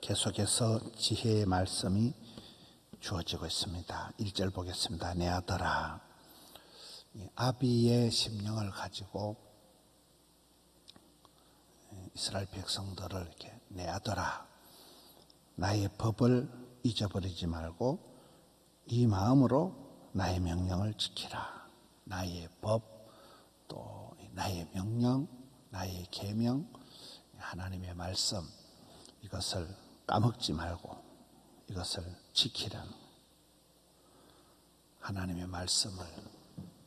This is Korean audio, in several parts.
계속해서 지혜의 말씀이 주어지고 있습니다. 1절 보겠습니다. 내 아들아, 아비의 심령을 가지고 이스라엘 백성들을 이렇게 내 아들아, 나의 법을 잊어버리지 말고 이 마음으로 나의 명령을 지키라. 나의 법, 또 나의 명령, 나의 계명, 하나님의 말씀, 이것을 까먹지 말고 이것을 지키라는, 하나님의 말씀을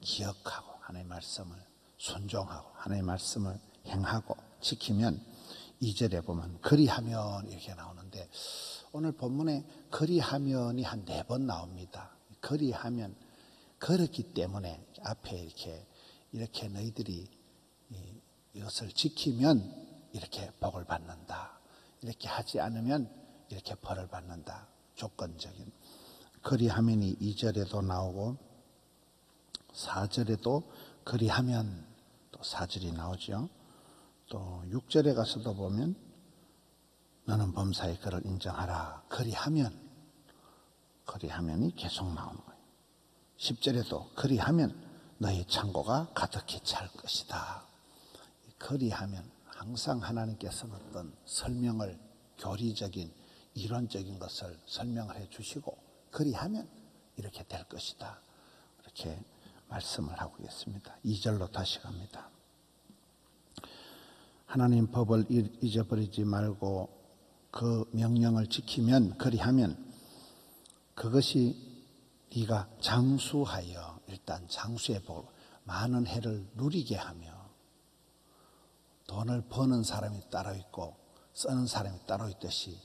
기억하고 하나님의 말씀을 순종하고 하나님의 말씀을 행하고 지키면, 2절에 보면 그리하면 이렇게 나오는데, 오늘 본문에 그리하면이 한 4번 나옵니다. 그리하면, 그렇기 때문에 앞에 이렇게 너희들이 이것을 지키면 이렇게 복을 받는다, 이렇게 하지 않으면 이렇게 벌을 받는다. 조건적인 그리하면이 2절에도 나오고 4절에도 그리하면 또 4절이 나오죠. 또 6절에 가서도 보면 너는 범사의 그를 인정하라. 그리하면이 계속 나오는 거예요. 10절에도 그리하면 너의 창고가 가득히 찰 것이다. 그리하면 항상 하나님께서는 어떤 설명을, 교리적인 이론적인 것을 설명을 해 주시고, 그리하면 이렇게 될 것이다, 이렇게 말씀을 하고 있습니다. 2절로 다시 갑니다. 하나님 법을 잊어버리지 말고 그 명령을 지키면, 그리하면 그것이 네가 장수하여, 일단 장수의 복을, 많은 해를 누리게 하며, 돈을 버는 사람이 따로 있고 쓰는 사람이 따로 있듯이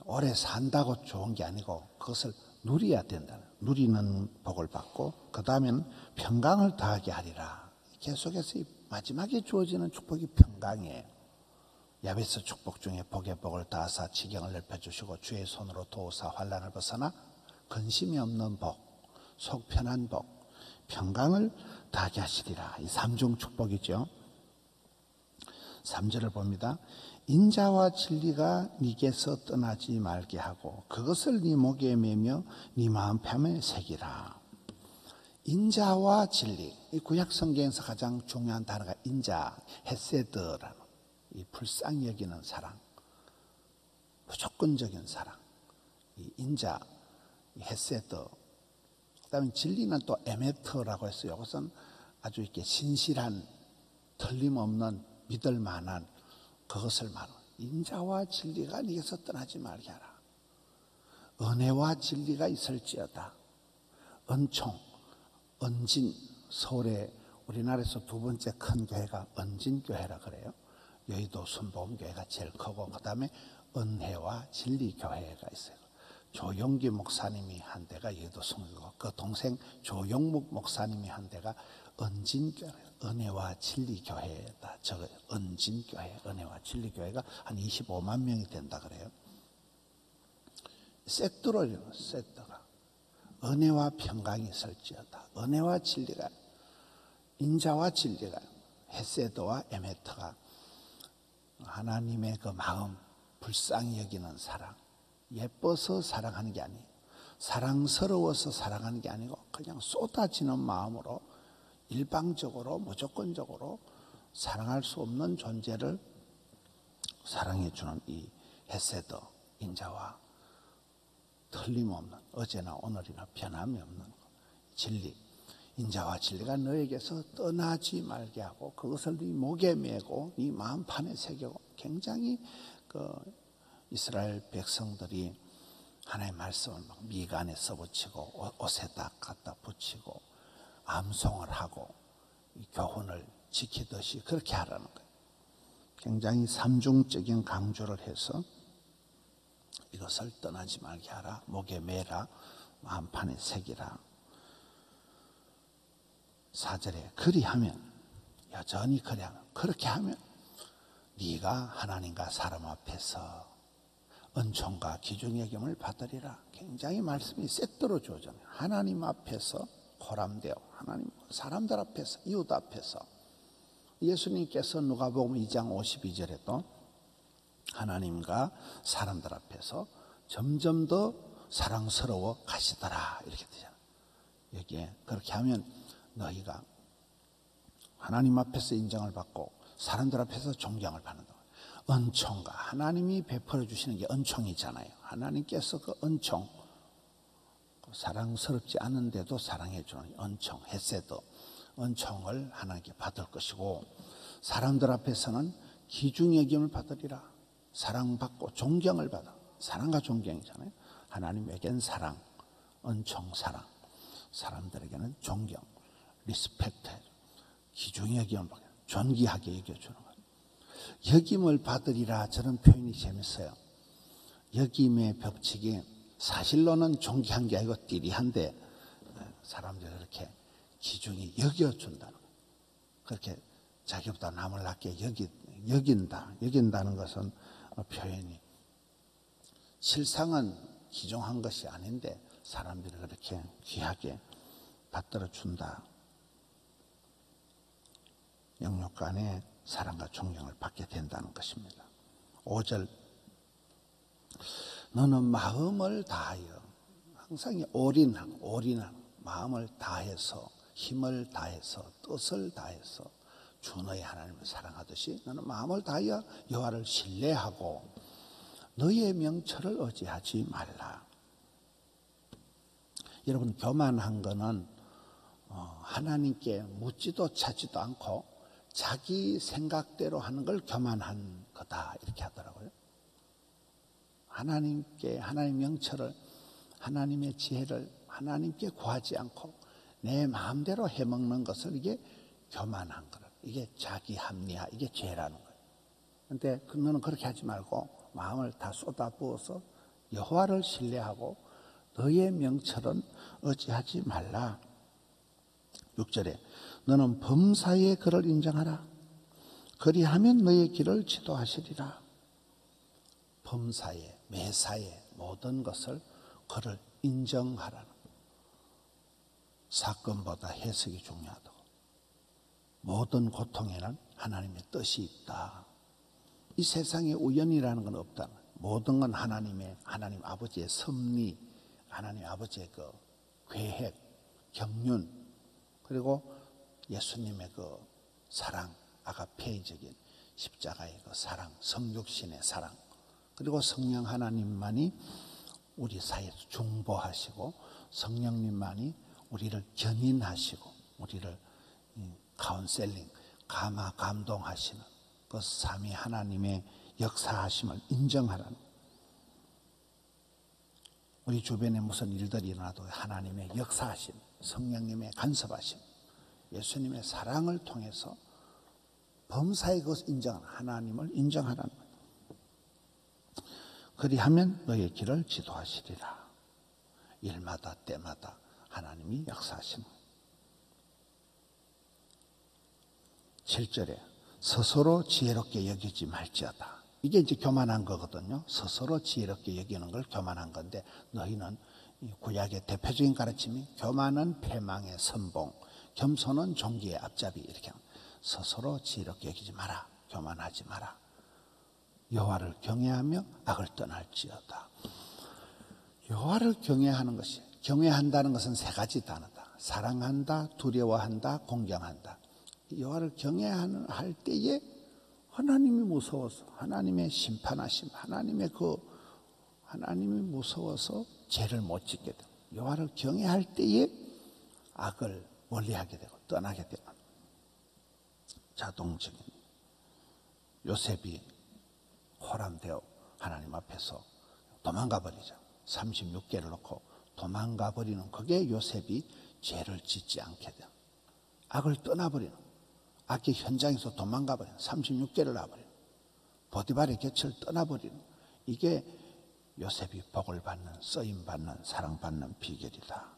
오래 산다고 좋은 게 아니고 그것을 누려야 된다. 누리는 복을 받고, 그 다음에는 평강을 더하게 하리라. 계속해서 마지막에 주어지는 축복이 평강이에요. 야베스 축복 중에 복의 복을 더하사 지경을 넓혀주시고 주의 손으로 도우사 환난을 벗어나 근심이 없는 복, 속 편한 복, 평강을 더하게 하시리라. 이 3중 축복이죠. 3절을 봅니다. 인자와 진리가 네게서 떠나지 말게 하고 그것을 네 목에 매며 네 마음편에 새기라. 인자와 진리, 이 구약 성경에서 가장 중요한 단어가 인자, 헤세드라는, 이 불쌍히 여기는 사랑, 무조건적인 사랑, 이 인자, 이 헤세드. 그다음에 진리는 또 에메트라고 했어요. 이것은 아주 이렇게 신실한, 틀림없는, 믿을 만한 그것을 말하는, 인자와 진리가 네게서 떠나지 말게 하라. 은혜와 진리가 있을지어다. 은총, 은진, 서울에 우리나라에서 2번째 큰 교회가 은진교회라 그래요. 여의도 순복음교회가 제일 크고, 그 다음에 은혜와 진리교회가 있어요. 조용기 목사님이 한 데가 여의도 순교고, 그 동생 조용묵 목사님이 한 데가 은진교회, 은혜와 진리교회다. 저거 은진교회, 은혜와 진리교회가 한 25만 명이 된다 그래요. 세트로 이러는, 세트가 은혜와 평강이 있을지어다. 은혜와 진리가, 인자와 진리가, 헤세드와 에메트가 하나님의 그 마음, 불쌍히 여기는 사랑, 예뻐서 사랑하는 게 아니에요. 사랑스러워서 사랑하는 게 아니고 그냥 쏟아지는 마음으로 일방적으로, 무조건적으로 사랑할 수 없는 존재를 사랑해 주는 이 헤세드, 인자와 틀림없는, 어제나 오늘이나 변함이 없는 진리, 인자와 진리가 너에게서 떠나지 말게 하고 그것을 네 목에 메고 네 마음판에 새기고. 굉장히 이스라엘 백성들이 하나님의 말씀을 막 미간에 써붙이고 옷에다 갖다 붙이고 암송을 하고 교훈을 지키듯이 그렇게 하라는 거예요. 굉장히 삼중적인 강조를 해서 이것을 떠나지 말게 하라, 목에 매라, 마음판에 새기라. 4절에 그리하면, 여전히 그리하면, 그렇게 하면 네가 하나님과 사람 앞에서 은총과 기중 여김을 받으리라. 굉장히 말씀이 세트로 주어져요. 하나님 앞에서 호람되어, 하나님, 사람들 앞에서, 이웃 앞에서. 예수님께서 누가복음 2장 52절에도 하나님과 사람들 앞에서 점점 더 사랑스러워 가시더라 이렇게 되잖아요. 여기에 그렇게 하면 너희가 하나님 앞에서 인정을 받고 사람들 앞에서 존경을 받는다. 은총과 하나님이 베풀어 주시는 게 은총이잖아요. 하나님께서 그 은총, 사랑스럽지 않은데도 사랑해 주는 은총, 헤세드, 은총을 하나님께 받을 것이고, 사람들 앞에서는 귀중히 여김을 받으리라. 사랑받고 존경을 받아. 사랑과 존경이잖아요. 하나님에겐 사랑, 은총, 사랑. 사람들에게는 존경, 리스펙트, 귀중히 여김을 받아. 존귀하게 여겨주는 거예요. 여김을 받으리라, 저런 표현이 재밌어요. 여김의 법칙이 사실로는 존귀한 게 아니고 띠리한데 사람들이 그렇게 귀중히 여겨준다는 거예요. 그렇게 자기보다 남을 낮게 여긴다는 것은 표현이 실상은 귀중한 것이 아닌데 사람들이 그렇게 귀하게 받들어 준다. 영육 간에 사랑과 존경을 받게 된다는 것입니다. 5절, 너는 마음을 다하여, 항상 올인한 마음을 다해서, 힘을 다해서, 뜻을 다해서 주 너희 하나님을 사랑하듯이 너는 마음을 다하여 여호와를 신뢰하고 너희의 명철을 의지하지 말라. 여러분, 교만한 거는 하나님께 묻지도 찾지도 않고 자기 생각대로 하는 걸 교만한 거다 이렇게 하더라고요. 하나님께, 하나님의 명철을, 하나님의 지혜를 하나님께 구하지 않고 내 마음대로 해먹는 것을 이게 교만한 거라. 이게 자기 합리화, 이게 죄라는 거예요. 그런데 너는 그렇게 하지 말고 마음을 다 쏟아부어서 여호와를 신뢰하고 너의 명철은 의지하지 말라. 6절에 너는 범사의 그를 인정하라. 그리하면 너의 길을 지도하시리라. 범사에, 매사에 모든 것을 그를 인정하라는 거예요. 사건보다 해석이 중요하다고. 모든 고통에는 하나님의 뜻이 있다. 이 세상에 우연이라는 건 없다. 모든 건 하나님 아버지의 섭리, 하나님 아버지의 그 계획, 경륜, 그리고 예수님의 그 사랑, 아가페이적인 십자가의 그 사랑, 성육신의 사랑, 그리고 성령 하나님만이 우리 사이에서 중보하시고 성령님만이 우리를 견인하시고 우리를 카운셀링, 감동하시는 그 삼위 하나님의 역사하심을 인정하라는, 우리 주변에 무슨 일들이 일어나도 하나님의 역사하심, 성령님의 간섭하심, 예수님의 사랑을 통해서 범사의 것을 인정하는, 하나님을 인정하라는 거예요. 그리하면 너의 길을 지도하시리라. 일마다 때마다 하나님이 역사하시는 거예요. 7절에 스스로 지혜롭게 여기지 말지어다. 이게 이제 교만한 거거든요. 스스로 지혜롭게 여기는 걸 교만한 건데, 너희는 구약의 대표적인 가르침이 교만은 패망의 선봉, 겸손은 종기의 앞잡이, 이렇게 스스로 지혜롭게 여기지 마라. 교만하지 마라. 여호와를 경외하며 악을 떠날지어다. 여호와를 경외하는 것이, 경외한다는 것은 세 가지 단어다. 사랑한다, 두려워한다, 공경한다. 여호와를 경외할 때에 하나님이 무서워서, 하나님의 심판하심, 하나님이 무서워서 죄를 못 짓게 되고, 여호와를 경외할 때에 악을 멀리하게 되고 떠나게 되고, 자동적인 요셉이 호람되어 하나님 앞에서 도망가 버리죠. 36개를 놓고 도망가 버리는, 그게 요셉이 죄를 짓지 않게 돼요. 악을 떠나버리는, 악의 현장에서 도망가 버리는, 36개를 놔버리는, 보디발의 곁을 떠나버리는, 이게 요셉이 복을 받는, 쓰임받는, 사랑받는 비결이다.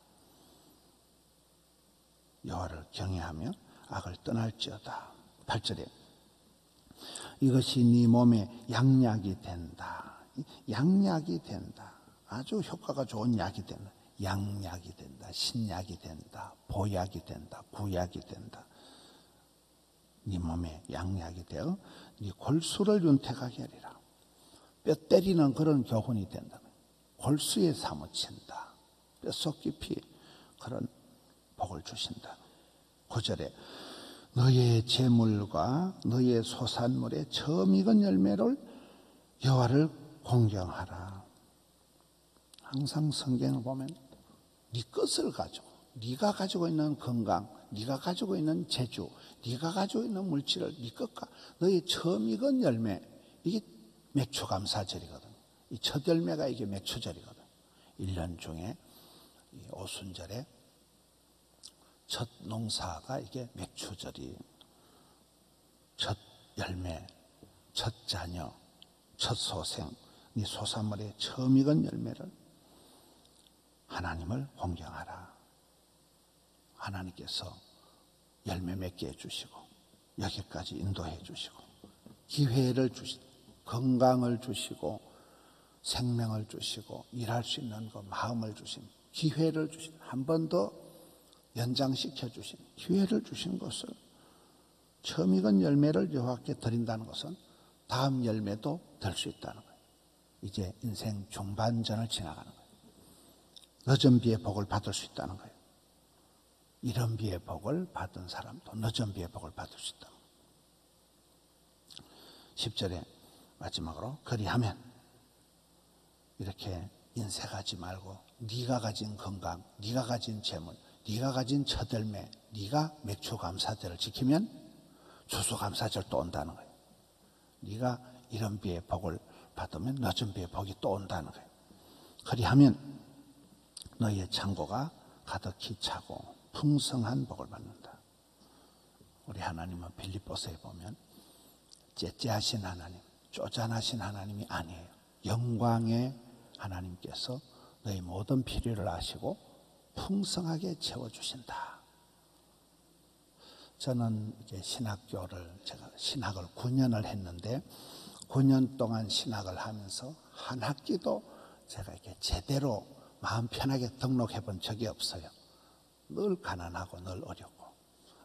여호와를 경외하며 악을 떠날지어다. 8절에 이것이 네 몸에 양약이 된다. 양약이 된다. 아주 효과가 좋은 약이 된다. 양약이 된다. 신약이 된다. 보약이 된다. 구약이 된다. 네 몸에 양약이 되어 네 골수를 윤택하게 하리라. 뼈 때리는 그런 교훈이 된다. 골수에 사무친다. 뼛속 깊이 그런 복을 주신다. 9절에 너의 재물과 너의 소산물의 처음 익은 열매를 여호와를 공경하라. 항상 성경을 보면 네 것을 가지고, 네가 가지고 있는 건강, 네가 가지고 있는 재주, 네가 가지고 있는 물질을 네 것과 너의 처음 익은 열매, 이게 맥추감사절이거든. 이 첫 열매가 이게 맥추절이거든. 1년 중에 이 오순절에 첫 농사가 이게 맥추절이, 첫 열매, 첫 자녀, 첫 소생, 네 소산물의 처음 익은 열매를 하나님을 공경하라. 하나님께서 열매 맺게 해주시고 여기까지 인도해 주시고 기회를 주시고 건강을 주시고 생명을 주시고 일할 수 있는 그 마음을 주신 기회를 주신, 한 번 더 연장시켜 주신 기회를 주신 것을, 처음 익은 열매를 여호와께 드린다는 것은 다음 열매도 될 수 있다는 거예요. 이제 인생 중반전을 지나가는 거예요. 늦은 비의 복을 받을 수 있다는 거예요. 이른 비의 복을 받은 사람도 늦은 비의 복을 받을 수 있다. 10절에 마지막으로 그리하면, 이렇게 인색하지 말고 네가 가진 건강, 네가 가진 재물, 네가 가진 첫 열매, 네가 맥추감사절을 지키면 추수감사절 또 온다는 거예요. 네가 이른 비의 복을 받으면 늦은 비의 복이 또 온다는 거예요. 그리하면 너희의 창고가 가득히 차고 풍성한 복을 받는다. 우리 하나님은 빌립보서에 보면 째째하신 하나님, 쪼잔하신 하나님이 아니에요. 영광의 하나님께서 너희 모든 필요를 아시고 풍성하게 채워주신다. 저는 이제 제가 신학을 9년을 했는데 9년 동안 신학을 하면서 한 학기도 제가 이렇게 제대로 마음 편하게 등록해 본 적이 없어요. 늘 가난하고 늘 어렵고.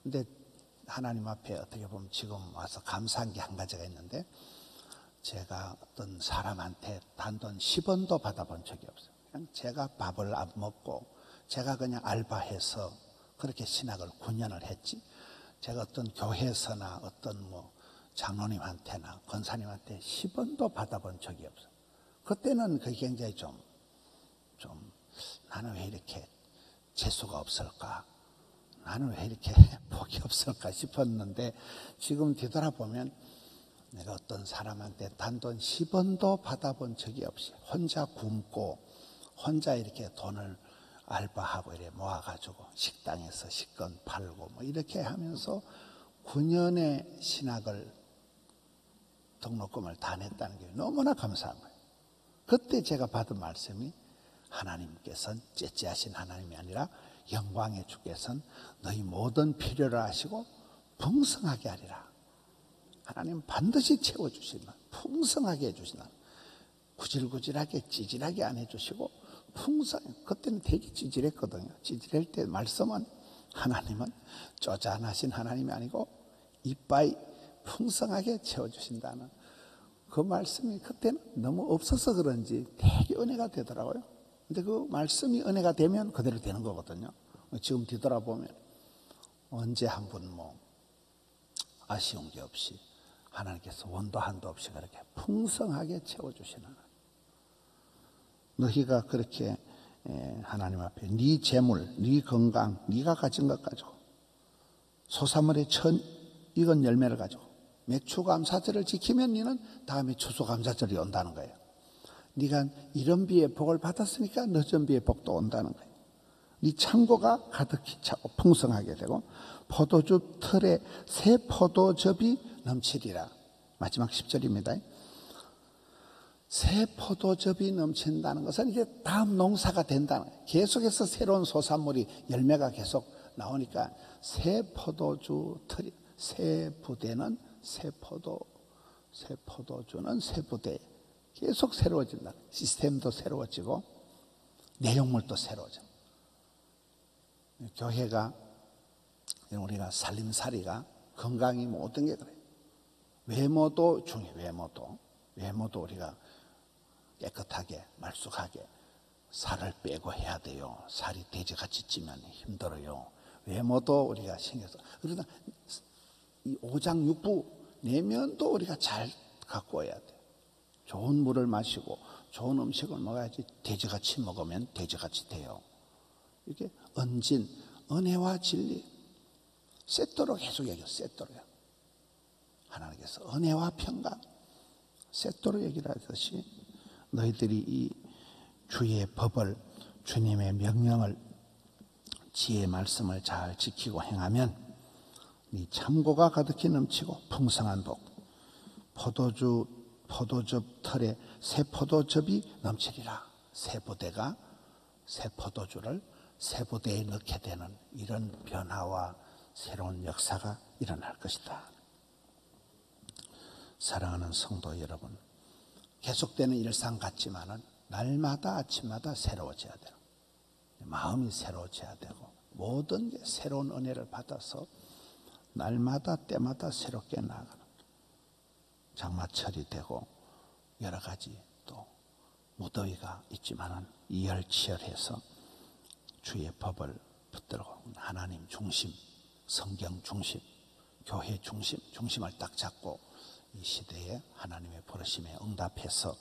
근데 하나님 앞에 어떻게 보면 지금 와서 감사한 게 한 가지가 있는데, 제가 어떤 사람한테 단돈 10원도 받아본 적이 없어요. 그냥 제가 밥을 안 먹고 제가 그냥 알바해서 그렇게 신학을 9년을 했지, 제가 어떤 교회에서나 어떤 뭐 장로님한테나 권사님한테 10원도 받아본 적이 없어요. 그때는 그게 굉장히 좀 나는 왜 이렇게 재수가 없을까? 나는 왜 이렇게 복이 없을까 싶었는데, 지금 뒤돌아보면 내가 어떤 사람한테 단돈 10원도 받아본 적이 없이 혼자 굶고 혼자 이렇게 돈을 알바하고 이렇게 모아가지고 식당에서 식권 팔고 뭐 이렇게 하면서 9년의 신학을 등록금을 다 냈다는 게 너무나 감사한 거예요. 그때 제가 받은 말씀이, 하나님께서는 째째하신 하나님이 아니라 영광의 주께서는 너희 모든 필요를 아시고 풍성하게 하리라. 하나님 반드시 채워주시나, 풍성하게 해주시나, 구질구질하게 찌질하게 안 해주시고 그때는 되게 찌질했거든요. 찌질할 때 말씀은, 하나님은 쪼잔하신 하나님이 아니고 이빠이 풍성하게 채워주신다는 그 말씀이 그때는 너무 없어서 그런지 되게 은혜가 되더라고요. 근데 그 말씀이 은혜가 되면 그대로 되는 거거든요. 지금 뒤돌아보면 언제 한 번 뭐 아쉬운 게 없이 하나님께서 원도 한도 없이 그렇게 풍성하게 채워주시는, 너희가 그렇게 하나님 앞에 네 재물, 네 건강, 네가 가진 것 가지고 소사물의 첫 익은 열매를 가지고 맥추감사절을 지키면 너는 다음에 추수감사절이 온다는 거예요. 네가 이른 비의 복을 받았으니까 늦은 비의 복도 온다는 거예요. 네 창고가 가득히 차고 풍성하게 되고 포도주 틀에 새 포도즙이 넘치리라. 마지막 10절입니다. 새 포도즙이 넘친다는 것은 이제 다음 농사가 된다는 거예요. 계속해서 새로운 소산물이, 열매가 계속 나오니까 새 포도주 틀이, 새 부대는 새 포도주는 새 부대, 계속 새로워진다. 시스템도 새로워지고 내용물도 새로워져. 교회가, 우리가 살림살이가, 건강이 모든 게 그래요. 외모도 중요해요. 외모도 우리가 깨끗하게 말쑥하게 살을 빼고 해야 돼요. 살이 돼지같이 찌면 힘들어요. 외모도 우리가 신경 써. 그러나 이 오장육부 내면도 우리가 잘 갖고 와야 돼요. 좋은 물을 마시고 좋은 음식을 먹어야지 돼지같이 먹으면 돼지같이 돼요. 이게 은진, 은혜와 진리 세트로 계속 얘기해요. 세트로요. 하나님께서 은혜와 평강 세트로 얘기를 하듯이 너희들이 이 주의 법을, 주님의 명령을, 지혜의 말씀을 잘 지키고 행하면 네 참고가 가득히 넘치고 풍성한 복, 포도즙 털에 새 포도즙이 넘치리라. 새 부대가 새 포도주를 새 부대에 넣게 되는 이런 변화와 새로운 역사가 일어날 것이다. 사랑하는 성도 여러분, 계속되는 일상 같지만은 날마다 아침마다 새로워져야 돼요. 마음이 새로워져야 되고 모든 게 새로운 은혜를 받아서 날마다 때마다 새롭게 나아가는 장마철이 되고 여러 가지 또 무더위가 있지만은 이열치열해서 주의 법을 붙들고 하나님 중심, 성경 중심, 교회 중심, 중심을 딱 잡고 이 시대에 하나님의 부르심에 응답해서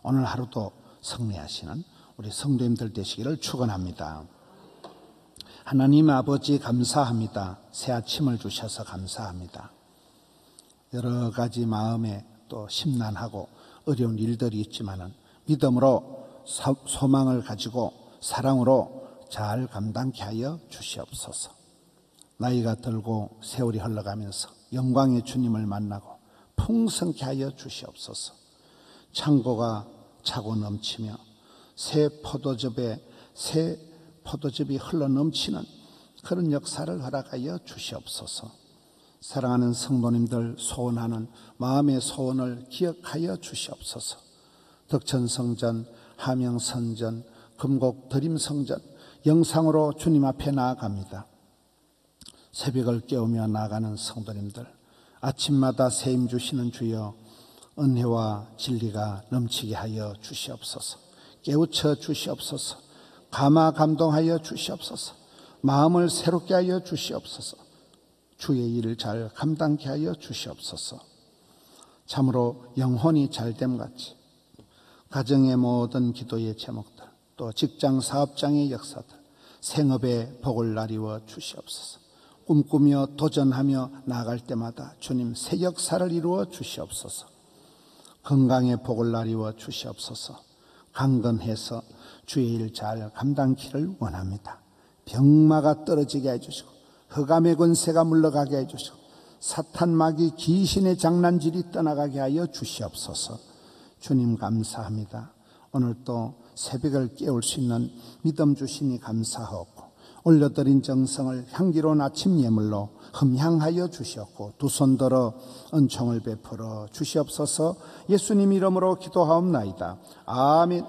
오늘 하루도 승리하시는 우리 성도님들 되시기를 축원합니다. 하나님 아버지 감사합니다. 새 아침을 주셔서 감사합니다. 여러 가지 마음에 또 심란하고 어려운 일들이 있지만은 믿음으로 소망을 가지고 사랑으로 잘 감당케 하여 주시옵소서. 나이가 들고 세월이 흘러가면서 영광의 주님을 만나고 풍성케 하여 주시옵소서. 창고가 차고 넘치며 새 포도즙이 흘러 넘치는 그런 역사를 허락하여 주시옵소서. 사랑하는 성도님들 소원하는 마음의 소원을 기억하여 주시옵소서. 덕천성전, 함영성전, 금곡 드림성전 영상으로 주님 앞에 나아갑니다. 새벽을 깨우며 나아가는 성도님들, 아침마다 새힘 주시는 주여 은혜와 진리가 넘치게 하여 주시옵소서. 깨우쳐 주시옵소서. 감화 감동하여 주시옵소서. 마음을 새롭게 하여 주시옵소서. 주의 일을 잘 감당케 하여 주시옵소서. 참으로 영혼이 잘됨같이 가정의 모든 기도의 제목들, 또 직장 사업장의 역사들, 생업의 복을 나리워 주시옵소서. 꿈꾸며 도전하며 나아갈 때마다 주님 새 역사를 이루어 주시옵소서. 건강의 복을 나리워 주시옵소서. 강건해서 주의 일 잘 감당키를 원합니다. 병마가 떨어지게 해주시고 흑암의 권세가 물러가게 해주시고 사탄 마귀 귀신의 장난질이 떠나가게 하여 주시옵소서. 주님 감사합니다. 오늘 또 새벽을 깨울 수 있는 믿음 주시니 감사하고 올려드린 정성을 향기로운 아침 예물로 흠향하여 주시옵고 두 손 들어 은총을 베풀어 주시옵소서. 예수님 이름으로 기도하옵나이다. 아멘.